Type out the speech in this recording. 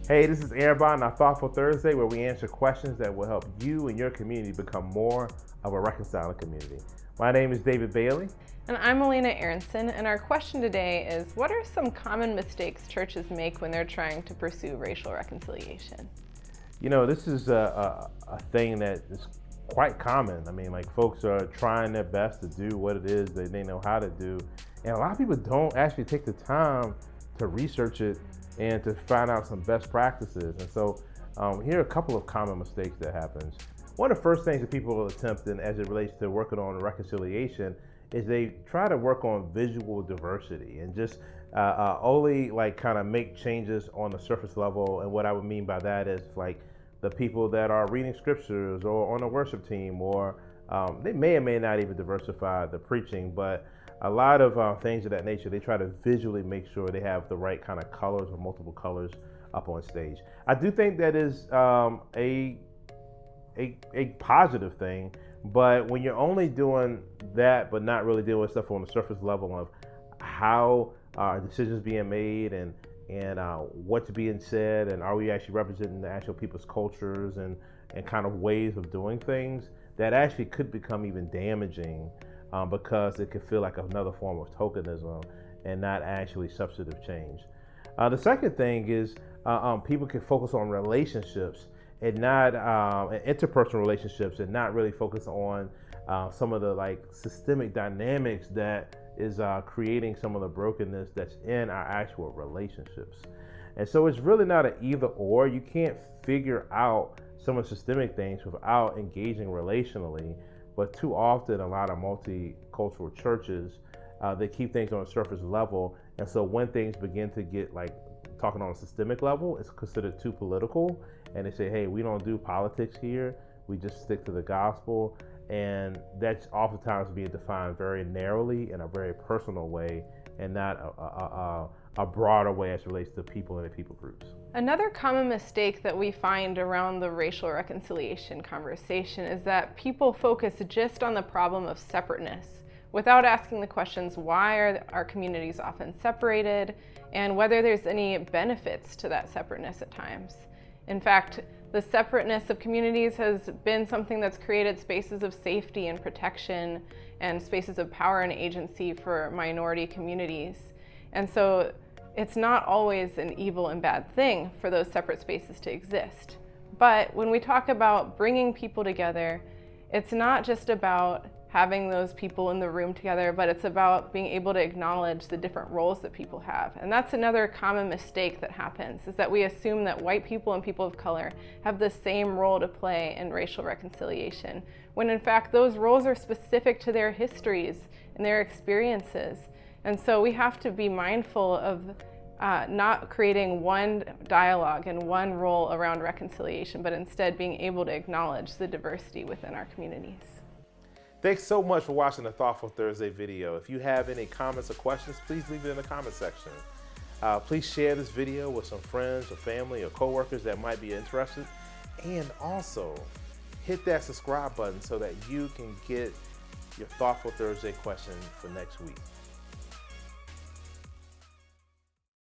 Hey, this is Arrabon, our Thoughtful Thursday, where we answer questions that will help you and your community become more of a reconciling community. My name is David Bailey. And I'm Elena, and our question today is, what are some common mistakes churches make when they're trying to pursue racial reconciliation? You know, this is a thing that is quite common. I mean, like, folks are trying their best to do what it is that they know how to do. And a lot of people don't actually take the time to research it and to find out some best practices. And so here are a couple of common mistakes that happens. One of the first things that people will attempt in, as it relates to working on reconciliation, is they try to work on visual diversity and just only like kind of make changes on the surface level. And what I would mean by that is like the people that are reading scriptures or on a worship team, or they may or may not even diversify the preaching, but a lot of things of that nature, they try to visually make sure they have the right kind of colors or multiple colors up on stage. I do think that is a positive thing, but when you're only doing that but not really dealing with stuff on the surface level of how decisions being made and what's being said, and are we actually representing the actual people's cultures and kind of ways of doing things, that actually could become even damaging because it could feel like another form of tokenism and not actually substantive change. The second thing is people can focus on relationships and not interpersonal relationships, and not really focus on some of the like systemic dynamics that is creating some of the brokenness that's in our actual relationships. And so it's really not an either or. You can't figure out some of the systemic things without engaging relationally. But too often, a lot of multicultural churches, they keep things on a surface level. And so when things begin to get like talking on a systemic level, it's considered too political. And they say, hey, we don't do politics here. We just stick to the gospel. And that's oftentimes being defined very narrowly in a very personal way, and not a broader way as it relates to people and people groups. Another common mistake that we find around the racial reconciliation conversation is that people focus just on the problem of separateness without asking the questions, why are our communities often separated, and whether there's any benefits to that separateness at times. In fact, the separateness of communities has been something that's created spaces of safety and protection and spaces of power and agency for minority communities. And so it's not always an evil and bad thing for those separate spaces to exist. But when we talk about bringing people together, it's not just about having those people in the room together, but it's about being able to acknowledge the different roles that people have. And that's another common mistake that happens, is that we assume that white people and people of color have the same role to play in racial reconciliation, when in fact those roles are specific to their histories and their experiences. And so we have to be mindful of not creating one dialogue and one role around reconciliation, but instead being able to acknowledge the diversity within our communities. Thanks so much for watching the Thoughtful Thursday video. If you have any comments or questions, please leave it in the comment section. Please share this video with some friends or family or coworkers that might be interested. And also hit that subscribe button so that you can get your Thoughtful Thursday question for next week.